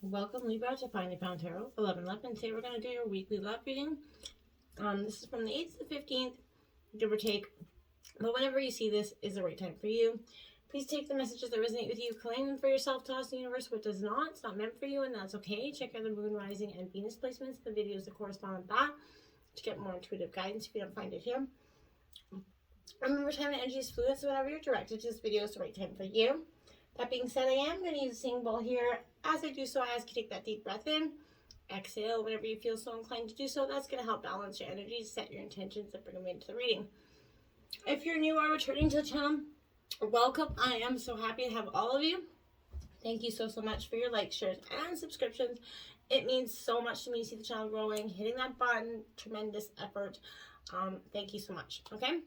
Welcome, Libra, to Finally Found Tarot, 11/11. And today we're going to do your weekly love reading. This is from the 8th to the 15th, give or take. But whenever you see this is the right time for you. Please take the messages that resonate with you, claim them for yourself, toss the universe what does not. It's not meant for you, and that's okay. Check out the moon, rising, and Venus placements, the videos that correspond with that, to get more intuitive guidance if you don't find it here. Remember, time and energy is fluid, so whenever you're directed to this video, it's the right time for you. That being said, I am going to use a singing bowl here. As I do so, I ask you to take that deep breath in. Exhale whenever you feel so inclined to do so. That's going to help balance your energies, set your intentions, and bring them into the reading. If you're new or returning to the channel, welcome. I am so happy to have all of you. Thank you so much for your likes, shares, and subscriptions. It means so much to me to see the channel growing. Hitting that button, tremendous effort. Thank you so much. Okay.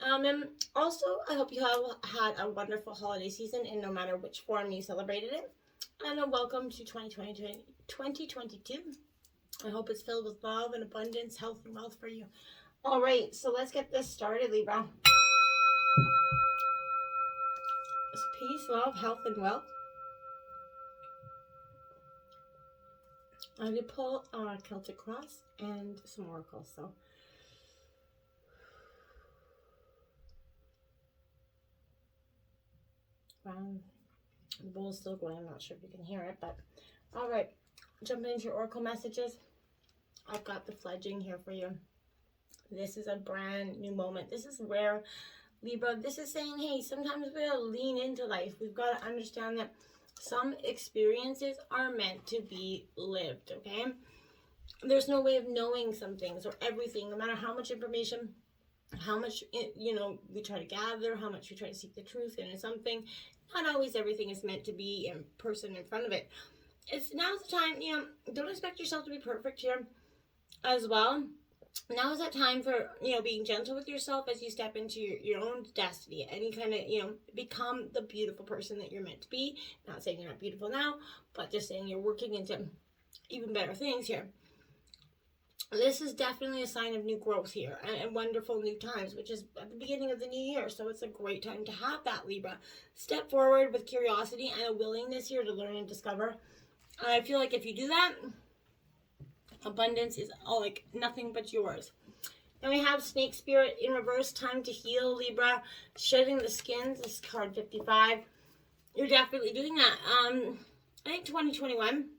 And also, I hope you have had a wonderful holiday season in no matter which form you celebrated it. And a welcome to 2022. I hope it's filled with love and abundance, health, and wealth for you. All right, so let's get this started, Libra. So peace, love, health, and wealth. I'm going to pull a Celtic cross and some oracles, so... The bowl is still going. I'm not sure if you can hear it, but all right, jumping into your oracle messages. I've got the fledging here for you. This is a brand new moment. This is rare, Libra. This is saying, hey, sometimes we gotta lean into life. We've got to understand that some experiences are meant to be lived. Okay, there's no way of knowing some things or everything, no matter how much information, how much we try to gather, how much we try to seek the truth in something. Not always everything is meant to be in person in front of it. Now's the time, don't expect yourself to be perfect here as well. Now is that time for, being gentle with yourself as you step into your own destiny. Any kind of, become the beautiful person that you're meant to be. Not saying you're not beautiful now, but just saying you're working into even better things here. This is definitely a sign of new growth here and wonderful new times, which is at the beginning of the new year. So it's a great time to have that, Libra. Step forward with curiosity and a willingness here to learn and discover. I feel like if you do that, abundance is all like nothing but yours. Then we have Snake Spirit in reverse, time to heal, Libra. Shedding the skins, this is card 55. You're definitely doing that. I think 2021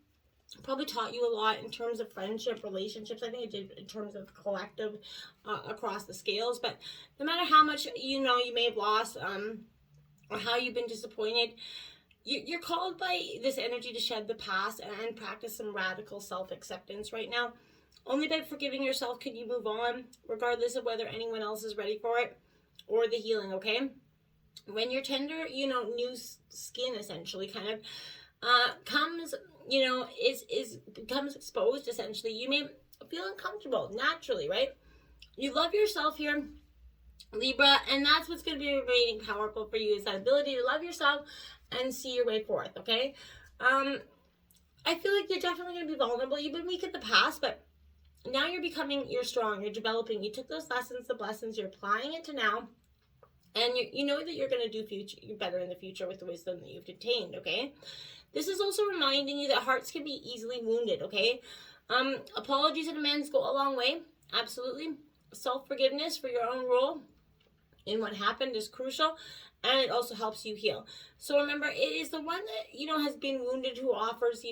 probably taught you a lot in terms of friendship, relationships. I think it did in terms of collective across the scales. But no matter how much you may have lost or how you've been disappointed, you're called by this energy to shed the past and practice some radical self-acceptance right now. Only by forgiving yourself can you move on, regardless of whether anyone else is ready for it or the healing, okay? When you're tender, new skin essentially kind of comes, becomes exposed essentially. You may feel uncomfortable naturally, right? You love yourself here, Libra, and that's what's going to be remaining powerful for you, is that ability to love yourself and see your way forth, okay? I feel like you're definitely going to be vulnerable. You've been weak in the past, but now you're strong, you're developing. You took those lessons, the blessings, you're applying it to now, and you know that you're going to do better in the future with the wisdom that you've attained, okay? This is also reminding you that hearts can be easily wounded, okay? Apologies and amends go a long way, absolutely. Self-forgiveness for your own role in what happened is crucial, and it also helps you heal. So remember, it is the one that, has been wounded who offers,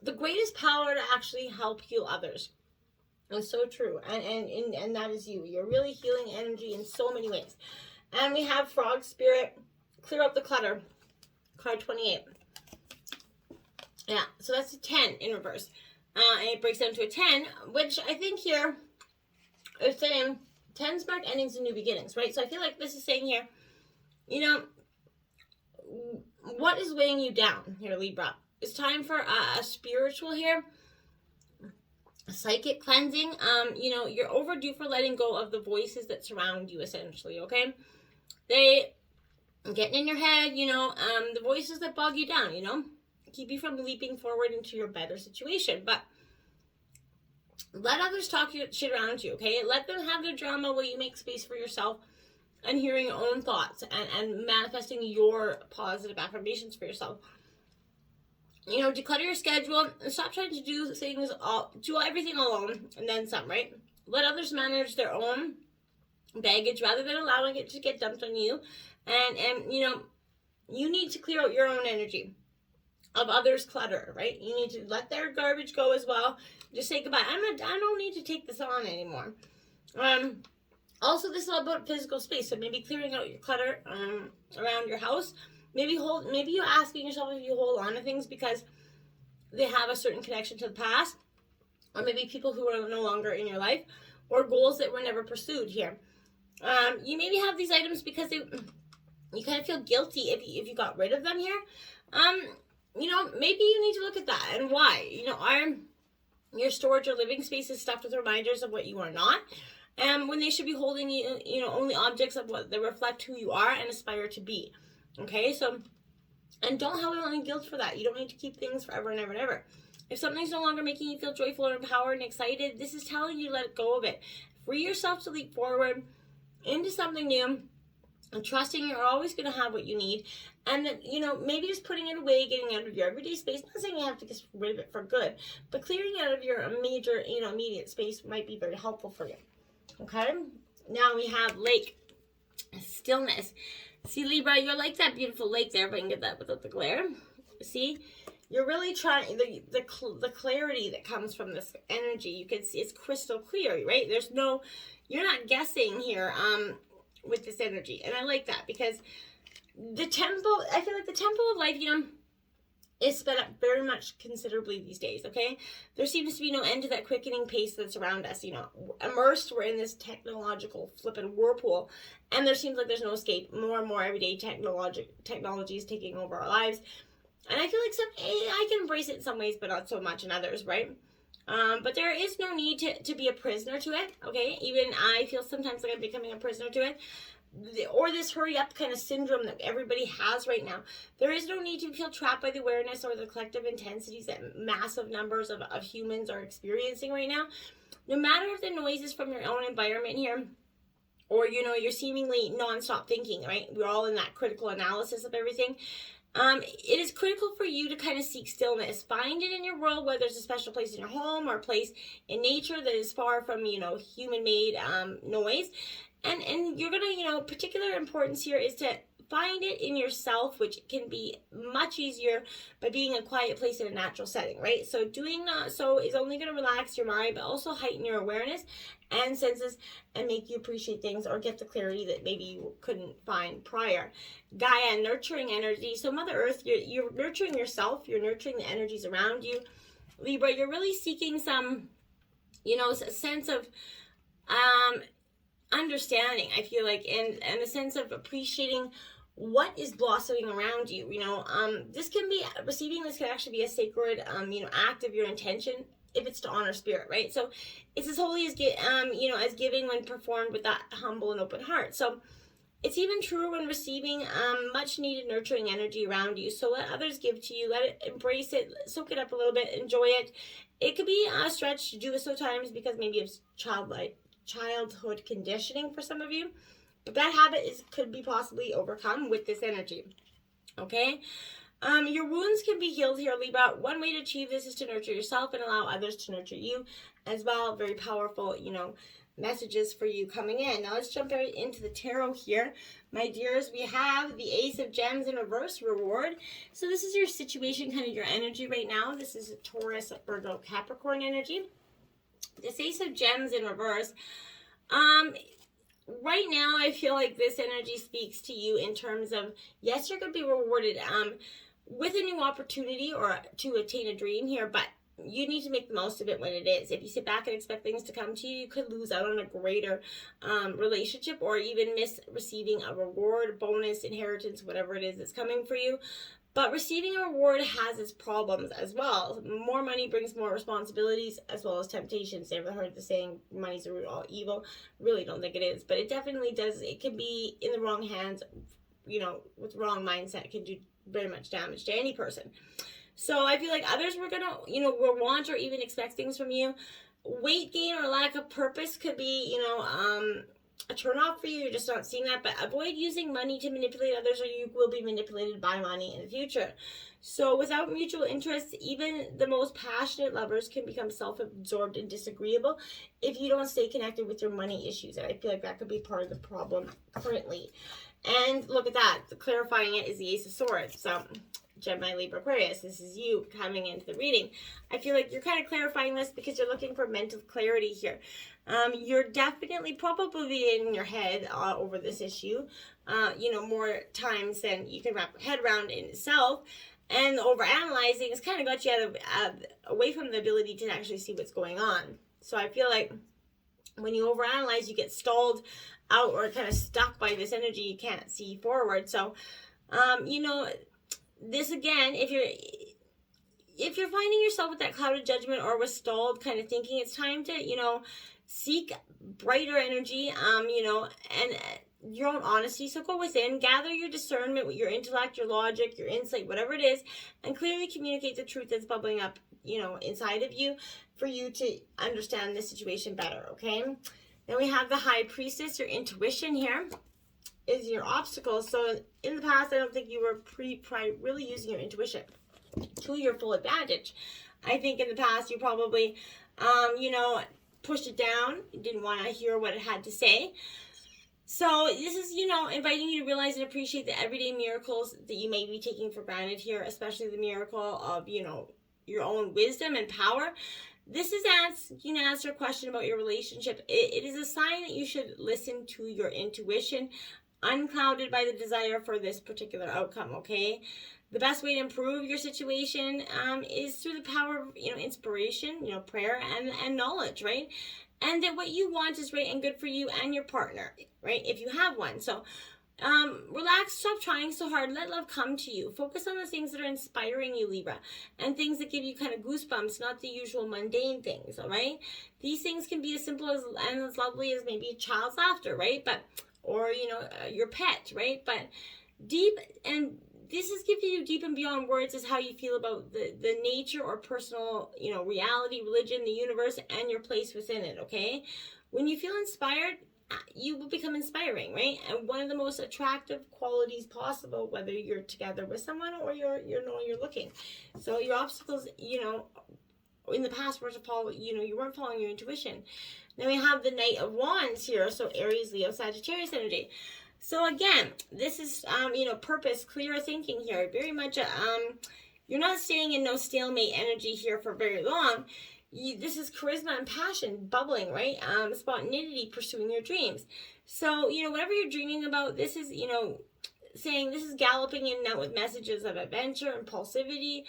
the greatest power to actually help heal others. It's so true, and that is you. You're really healing energy in so many ways. And we have Frog Spirit, clear up the clutter. Card 28. Yeah, so that's a 10 in reverse. And it breaks down to a 10, which I think here is saying 10s mark endings and new beginnings, right? So I feel like this is saying here, what is weighing you down here, Libra? It's time for a spiritual here, psychic cleansing. You're overdue for letting go of the voices that surround you, essentially, okay? They getting in your head, the voices that bog you down, keep you from leaping forward into your better situation. But let others talk shit around you, okay? Let them have their drama while you make space for yourself and hearing your own thoughts and manifesting your positive affirmations for yourself. You know, declutter your schedule and stop trying to do everything alone and then some, right? Let others manage their own baggage rather than allowing it to get dumped on you. And you know, you need to clear out your own energy of others' clutter, right? You need to let their garbage go as well. Just say goodbye. I don't need to take this on anymore. Also, this is all about physical space. So maybe clearing out your clutter around your house. Maybe you asking yourself if you hold on to things because they have a certain connection to the past, or maybe people who are no longer in your life, or goals that were never pursued here. You maybe have these items because you kind of feel guilty if you got rid of them here. You know, maybe you need to look at that and why. You know, are your storage or living spaces stuffed with reminders of what you are not? When they should be holding you know, only objects of what they reflect who you are and aspire to be. Okay, so, and don't have any guilt for that. You don't need to keep things forever and ever and ever. If something's no longer making you feel joyful or empowered and excited, this is telling you to let go of it. Free yourself to leap forward into something new and trusting you're always going to have what you need. And that, you know, maybe just putting it away, getting out of your everyday space. Not saying you have to get rid of it for good, but clearing out of your major, you know, immediate space might be very helpful for you. Okay, now we have lake, stillness. See, Libra, you're like that beautiful lake there, if I can get that without the glare. See, you're really trying, the clarity that comes from this energy, you can see it's crystal clear, right? There's no, you're not guessing here with this energy. And I like that because the temple, I feel like the temple of life, you know, is sped up very much considerably these days, okay? There seems to be no end to that quickening pace that's around us, you know. Immersed, we're in this technological flippin' whirlpool, and there seems like there's no escape. More and more everyday technology is taking over our lives. And I feel like I can embrace it in some ways, but not so much in others, right? But there is no need to be a prisoner to it, okay? Even I feel sometimes like I'm becoming a prisoner to it. Or this hurry up kind of syndrome that everybody has right now. There is no need to feel trapped by the awareness or the collective intensities that massive numbers of humans are experiencing right now. No matter if the noise is from your own environment here, or, you know, you're seemingly non-stop thinking, right? We're all in that critical analysis of everything. It is critical for you to kind of seek stillness. Find it in your world, whether it's a special place in your home or a place in nature that is far from, you know, human-made noise. And you're going to, you know, particular importance here is to find it in yourself, which can be much easier by being in a quiet place in a natural setting, right? So doing so is only going to relax your mind, but also heighten your awareness and senses and make you appreciate things or get the clarity that maybe you couldn't find prior. Gaia, nurturing energy. So Mother Earth, you're nurturing yourself. You're nurturing the energies around you. Libra, you're really seeking some, you know, a sense of understanding, I feel like, and a sense of appreciating what is blossoming around you. You know, this can be, receiving this can actually be a sacred, you know, act of your intention if it's to honor spirit, right? So it's as holy as, you know, as giving when performed with that humble and open heart. So it's even truer when receiving much needed nurturing energy around you. So let others give to you, let it, embrace it, soak it up a little bit, enjoy it. It could be a stretch to do it sometimes because maybe it's childhood conditioning for some of you, but that habit could be possibly overcome with this energy. Okay, your wounds can be healed here, Libra. One way to achieve this is to nurture yourself and allow others to nurture you as well. Very powerful, you know, messages for you coming in. Now let's jump right into the tarot here, my dears. We have the Ace of Gems in reverse, reward. So this is your situation, kind of your energy right now. This is a Taurus, Virgo, Capricorn energy. This Ace of Gems in reverse, right now I feel like this energy speaks to you in terms of, yes, you're going to be rewarded with a new opportunity or to attain a dream here, but you need to make the most of it when it is. If you sit back and expect things to come to you, you could lose out on a greater relationship or even miss receiving a reward, bonus, inheritance, whatever it is that's coming for you. But receiving a reward has its problems as well. More money brings more responsibilities as well as temptations. You ever heard the saying, money's the root of all evil? Really don't think it is. But it definitely does. It can be in the wrong hands, you know, with wrong mindset. It can do very much damage to any person. So I feel like others were going to, you know, will want or even expect things from you. Weight gain or lack of purpose could be, you know, a turn off for you, you're just not seeing that. But avoid using money to manipulate others, or you will be manipulated by money in the future. So without mutual interests, even the most passionate lovers can become self-absorbed and disagreeable if you don't stay connected with your money issues. And I feel like that could be part of the problem currently. And look at that, clarifying it is the Ace of Swords. So Gemini, Libra, Aquarius, this is you coming into the reading. I feel like you're kind of clarifying this because you're looking for mental clarity here. You're definitely probably in your head over this issue, more times than you can wrap your head around in itself. And overanalyzing has kind of got you away from the ability to actually see what's going on. So I feel like when you overanalyze, you get stalled out or kind of stuck by this energy. You can't see forward. So, this again, if you're finding yourself with that clouded judgment or with stalled kind of thinking, it's time to, seek brighter energy, and your own honesty. So go within, gather your discernment with your intellect, your logic, your insight, whatever it is, and clearly communicate the truth that's bubbling up, inside of you for you to understand the situation better, okay? Then we have the High Priestess, your intuition here is your obstacle. So in the past, I don't think you were really using your intuition to your full advantage. I think in the past, you probably, pushed it down, didn't want to hear what it had to say. So this is, inviting you to realize and appreciate the everyday miracles that you may be taking for granted here, especially the miracle of, your own wisdom and power. This is answer a question about your relationship. It is a sign that you should listen to your intuition, unclouded by the desire for this particular outcome, okay? The best way to improve your situation is through the power of, inspiration, prayer and knowledge, right? And that what you want is right and good for you and your partner, right? If you have one. So relax, stop trying so hard, let love come to you. Focus on the things that are inspiring you, Libra, and things that give you kind of goosebumps, not the usual mundane things, all right? These things can be as simple as and as lovely as maybe a child's laughter, right? Or your pet, right? But deep, and this is giving you deep and beyond words, is how you feel about the nature or personal, reality, religion, the universe, and your place within it, okay? When you feel inspired, you will become inspiring, right? And one of the most attractive qualities possible, whether you're together with someone or you're looking. So your obstacles, in the past were to follow, you weren't following your intuition. Then we have the Knight of Wands here, so Aries, Leo, Sagittarius energy. So again, this is, purpose, clear thinking here. Very much, you're not staying in no stalemate energy here for very long. This is charisma and passion bubbling, right? Spontaneity, pursuing your dreams. So, whatever you're dreaming about, this is, saying this is galloping in and out with messages of adventure, impulsivity,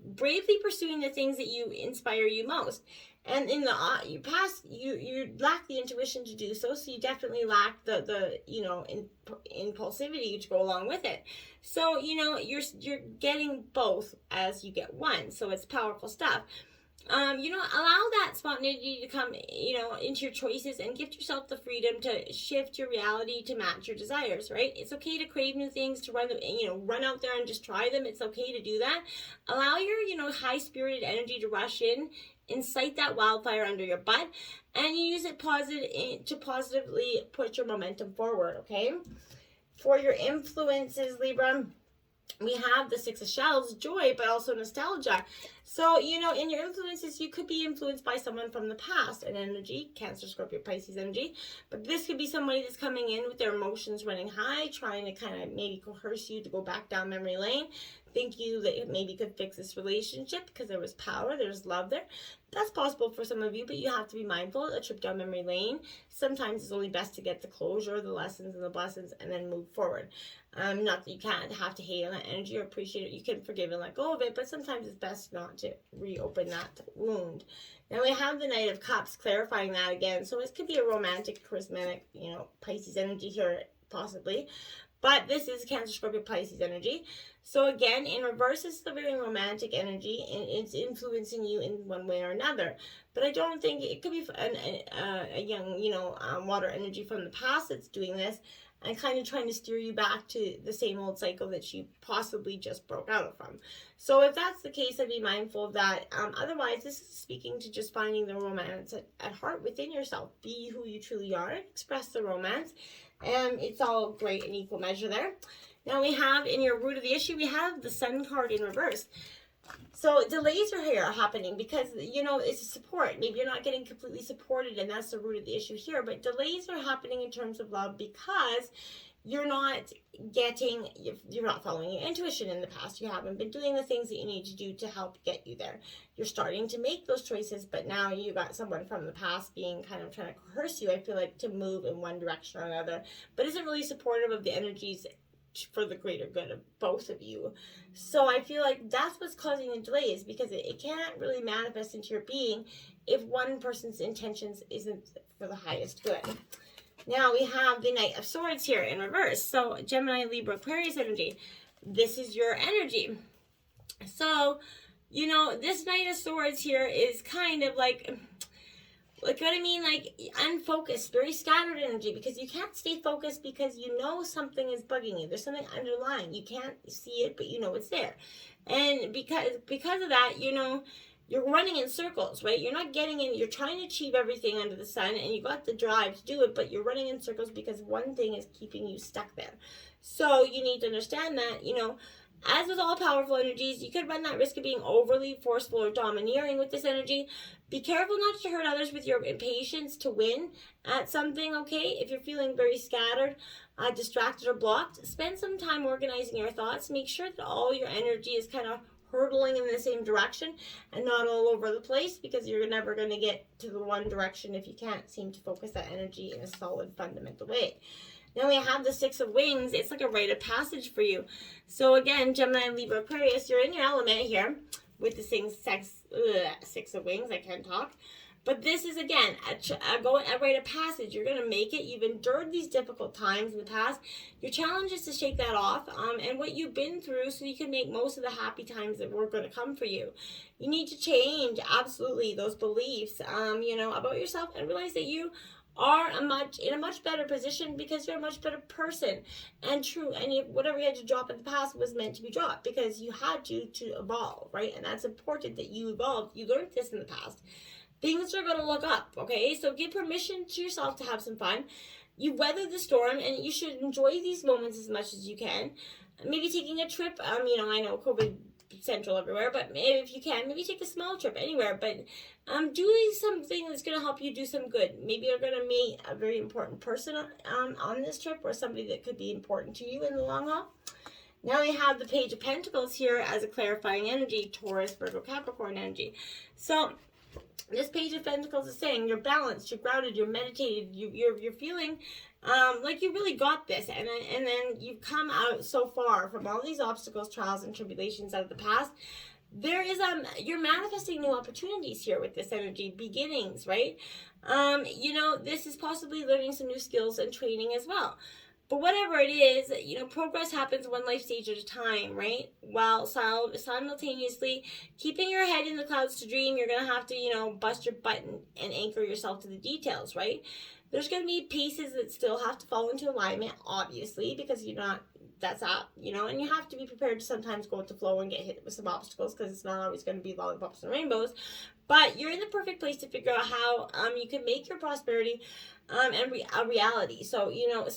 bravely pursuing the things that inspire you most. And in the past, you lack the intuition to do so, so you definitely lack the impulsivity to go along with it. So, you're getting both as you get one, so it's powerful stuff. Allow that spontaneity to come, into your choices, and give yourself the freedom to shift your reality to match your desires, right? It's okay to crave new things, to run out there and just try them. It's okay to do that. Allow your, high-spirited energy to rush in, incite that wildfire under your butt, and you use it to positively put your momentum forward, okay? For your influences, Libra, we have the Six of Shells, joy, but also nostalgia. So, in your influences, you could be influenced by someone from the past, an energy, Cancer, Scorpio, Pisces energy. But this could be somebody that's coming in with their emotions running high, trying to kind of maybe coerce you to go back down memory lane. Think you that it maybe could fix this relationship because there was power, there's love there. That's possible for some of you, but you have to be mindful. A trip down memory lane, sometimes it's only best to get the closure, the lessons and the blessings, and then move forward. Not that you can't have to hate on that energy or appreciate it. You can forgive and let go of it, but sometimes it's best not to reopen that wound. Now we have the Knight of Cups, clarifying that again. So it could be a romantic, charismatic, Pisces energy here, possibly. But this is Cancer, Scorpio, Pisces energy. So again, in reverse, it's the very romantic energy, and it's influencing you in one way or another. But I don't think it could be a young, water energy from the past that's doing this. and kind of trying to steer you back to the same old cycle that you possibly just broke out from. So if that's the case, I'd be mindful of that. Otherwise, this is speaking to just finding the romance at heart within yourself. Be who you truly are, express the romance, and it's all great in equal measure there. Now we have, in your root of the issue, we have the Sun card in reverse. So delays are here happening because, you know, it's a support. Maybe you're not getting completely supported, and that's the root of the issue here. But delays are happening in terms of love because you're not following your intuition in the past. You haven't been doing the things that you need to do to help get you there. You're starting to make those choices, but now you got someone from the past being kind of trying to coerce you, I feel like, to move in one direction or another, but isn't really supportive of the energies for the greater good of both of you. So I feel like that's what's causing the delays, because it can't really manifest into your being if one person's intentions isn't for the highest good. Now we have the Knight of Swords here in reverse. So Gemini, Libra, Aquarius energy. This is your energy. So, you know, this Knight of Swords here is kind of like what I mean, like unfocused, very scattered energy, because you can't stay focused because you know something is bugging you. There's something underlying. You can't see it, but you know it's there. And because of that, you know, you're running in circles, right? You're not getting in, you're trying to achieve everything under the sun, and you got the drive to do it, but you're running in circles because one thing is keeping you stuck there. So you need to understand that, you know, as with all powerful energies, you could run that risk of being overly forceful or domineering with this energy. Be careful not to hurt others with your impatience to win at something, okay? If you're feeling very scattered, distracted, or blocked, spend some time organizing your thoughts. Make sure that all your energy is kind of hurtling in the same direction and not all over the place, because you're never going to get to the one direction if you can't seem to focus that energy in a solid, fundamental way. Then we have the Six of Wings. It's like a rite of passage for you. So again, Gemini, Libra, Aquarius, you're in your element here with the Six of Wings. I can't talk. But this is, again, a rite of passage. You're going to make it. You've endured these difficult times in the past. Your challenge is to shake that off and what you've been through, so you can make most of the happy times that were going to come for you. You need to change, absolutely, those beliefs, you know, about yourself, and realize that you are in a much better position because you're a much better person and true, and whatever you had to drop in the past was meant to be dropped because you had to evolve, right? And that's important that you evolved. You learned this in the past. Things are going to look up, okay? So give permission to yourself to have some fun. You weathered the storm, and you should enjoy these moments as much as you can. Maybe taking a trip, you know, I know COVID central everywhere, but maybe if you can, maybe take a small trip anywhere, but doing something that's going to help you do some good. Maybe you're going to meet a very important person on this trip, or somebody that could be important to you in the long haul. Now we have the Page of Pentacles here as a clarifying energy, Taurus, Virgo, Capricorn energy. So this Page of Pentacles is saying you're balanced, you're grounded, you're meditated, you're feeling like you really got this, and then you've come out so far from all these obstacles, trials, and tribulations out of the past. There is you're manifesting new opportunities here with this energy, beginnings, right? You know, this is possibly learning some new skills and training as well. But whatever it is, you know, progress happens one life stage at a time, right? While simultaneously keeping your head in the clouds to dream, you're going to have to, you know, bust your butt and anchor yourself to the details, right? There's going to be pieces that still have to fall into alignment, obviously, because you're not, that's up, you know, and you have to be prepared to sometimes go with the flow and get hit with some obstacles, because it's not always going to be lollipops and rainbows. But you're in the perfect place to figure out how you can make your prosperity and a reality. So, you know,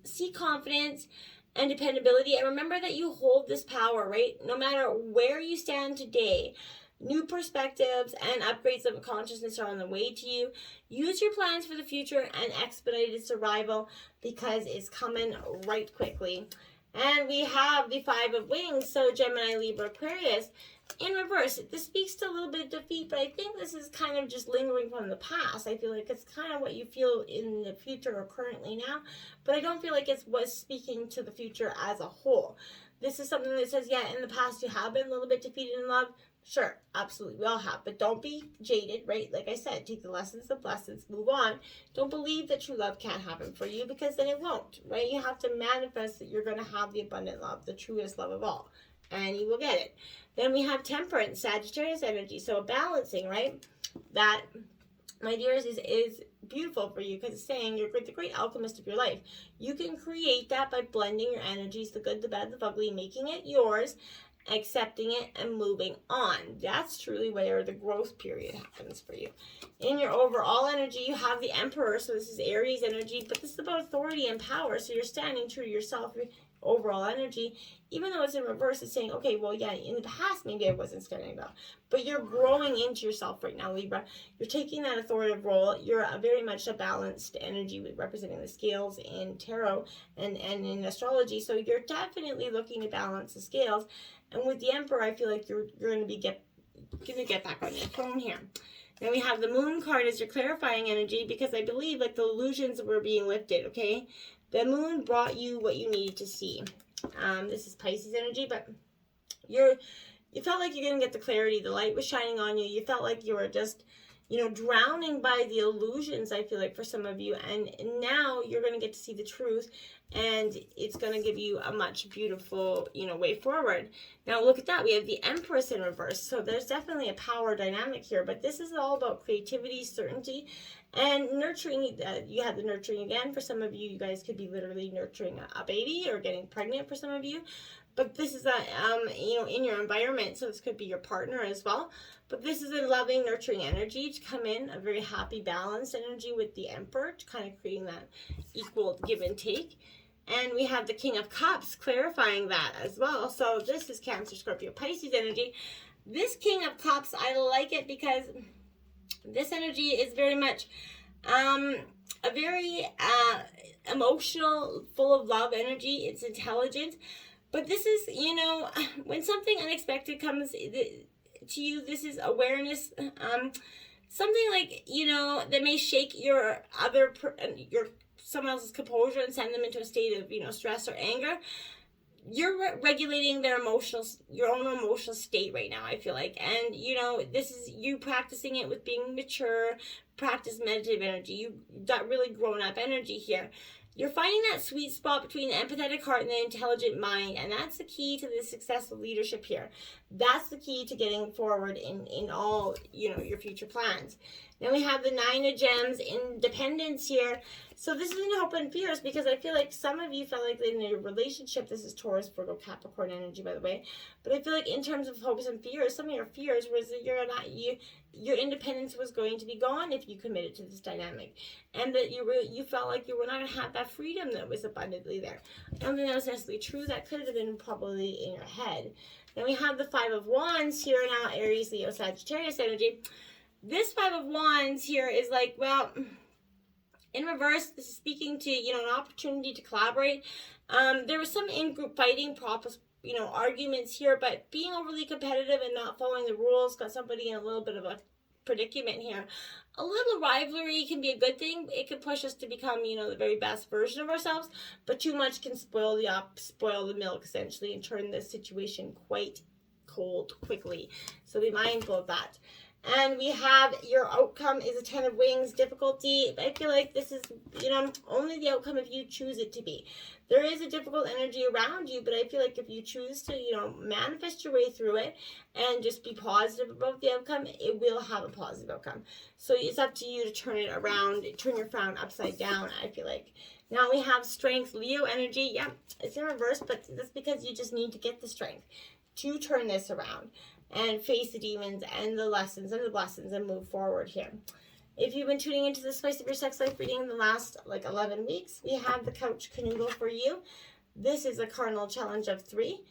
see confidence and dependability, and remember that you hold this power, right? No matter where you stand today, new perspectives and upgrades of consciousness are on the way to you. Use your plans for the future and expedited survival, because it's coming right quickly. And we have the Five of Wings, so Gemini, Libra, Aquarius in reverse. This speaks to a little bit of defeat, but I think this is kind of just lingering from the past. I feel like it's kind of what you feel in the future or currently now, but I don't feel like it was speaking to the future as a whole. This is something that says, yeah, in the past you have been a little bit defeated in love. Sure, absolutely, we all have, but don't be jaded, right? Like I said, take the lessons, move on. Don't believe that true love can't happen for you, because then it won't, right? You have to manifest that you're going to have the abundant love, the truest love of all, and you will get it. Then we have Temperance, Sagittarius energy, so balancing, right? That, my dears, is beautiful for you, because it's saying you're the great alchemist of your life. You can create that by blending your energies, the good, the bad, the ugly, making it yours, accepting it, and moving on. That's truly where the growth period happens for you. In your overall energy, you have the Emperor, so this is Aries energy, but this is about authority and power, so you're standing true to yourself, your overall energy. Even though it's in reverse, it's saying, okay, well, yeah, in the past, maybe I wasn't standing up, but you're growing into yourself right now, Libra. You're taking that authoritative role. You're very much a balanced energy, representing the scales in tarot and in astrology, so you're definitely looking to balance the scales. And with the Emperor, I feel like you're going to get back on your throne here. Then we have the Moon card as your clarifying energy, because I believe like the illusions were being lifted, okay? The Moon brought you what you needed to see. This is Pisces energy, but you felt like you're going to get the clarity. The light was shining on you. You felt like you were just, drowning by the illusions, I feel like, for some of you. And now you're going to get to see the truth, and it's going to give you a much beautiful, way forward. Now look at that. We have the Empress in reverse. So there's definitely a power dynamic here, but this is all about creativity, certainty, and nurturing. You have the nurturing again. For some of you, you guys could be literally nurturing a baby or getting pregnant for some of you. But this is in your environment, so this could be your partner as well. But this is a loving, nurturing energy to come in, a very happy, balanced energy with the Emperor, to kind of creating that equal give and take. And we have the King of Cups clarifying that as well. So this is Cancer, Scorpio, Pisces energy. This King of Cups, I like it because this energy is very much a very emotional, full of love energy. It's intelligent. But this is, when something unexpected comes to you, this is awareness. Something like, that may shake someone else's composure and send them into a state of, stress or anger. You're regulating your own emotional state right now, I feel like. And, this is you practicing it with being mature, practice meditative energy. You got really grown up energy here. You're finding that sweet spot between the empathetic heart and the intelligent mind, and that's the key to the successful leadership here. That's the key to getting forward in all, your future plans. Then we have the Nine of Gems, independence here. So this isn't hope and fears, because I feel like some of you felt like in your relationship, this is Taurus, Virgo, Capricorn energy, by the way. But I feel like in terms of hopes and fears, some of your fears was that your independence was going to be gone if you committed to this dynamic, and that you felt like you were not going to have that freedom that was abundantly there. I don't think that was necessarily true. That could have been probably in your head. Then we have the Five of Wands here now, Aries, Leo, Sagittarius energy. This Five of Wands here is like, well, in reverse, this is speaking to, an opportunity to collaborate. There was some in-group fighting, arguments here, but being overly competitive and not following the rules got somebody in a little bit of a predicament here. A little rivalry can be a good thing. It can push us to become, the very best version of ourselves, but too much can spoil the milk, essentially, and turn the situation quite cold quickly. So be mindful of that. And we have your outcome is a 10 of Wings, difficulty. I feel like this is, only the outcome if you choose it to be. There is a difficult energy around you, but I feel like if you choose to, manifest your way through it and just be positive about the outcome, it will have a positive outcome. So it's up to you to turn it around, turn your frown upside down, I feel like. Now we have strength, Leo energy. Yeah, it's in reverse, but that's because you just need to get the strength to turn this around and face the demons and the lessons and the blessings and move forward here. If you've been tuning into the Spice of Your Sex Life reading in the last 11 weeks, we have the Couch Canoodle for you. This is a cardinal challenge of 3.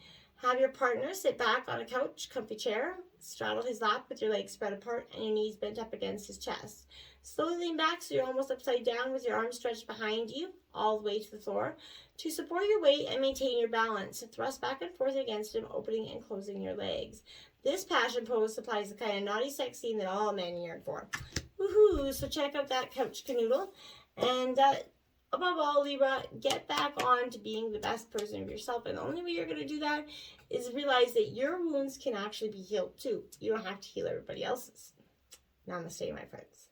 Have your partner sit back on a couch, comfy chair, straddle his lap with your legs spread apart and your knees bent up against his chest. Slowly lean back so you're almost upside down with your arms stretched behind you, all the way to the floor. To support your weight and maintain your balance, thrust back and forth against him, opening and closing your legs. This passion pose supplies the kind of naughty sex scene that all men yearn for. Woohoo! So check out that Couch Canoodle. And above all, Libra, get back on to being the best person of yourself. And the only way you're going to do that is realize that your wounds can actually be healed too. You don't have to heal everybody else's. Namaste, my friends.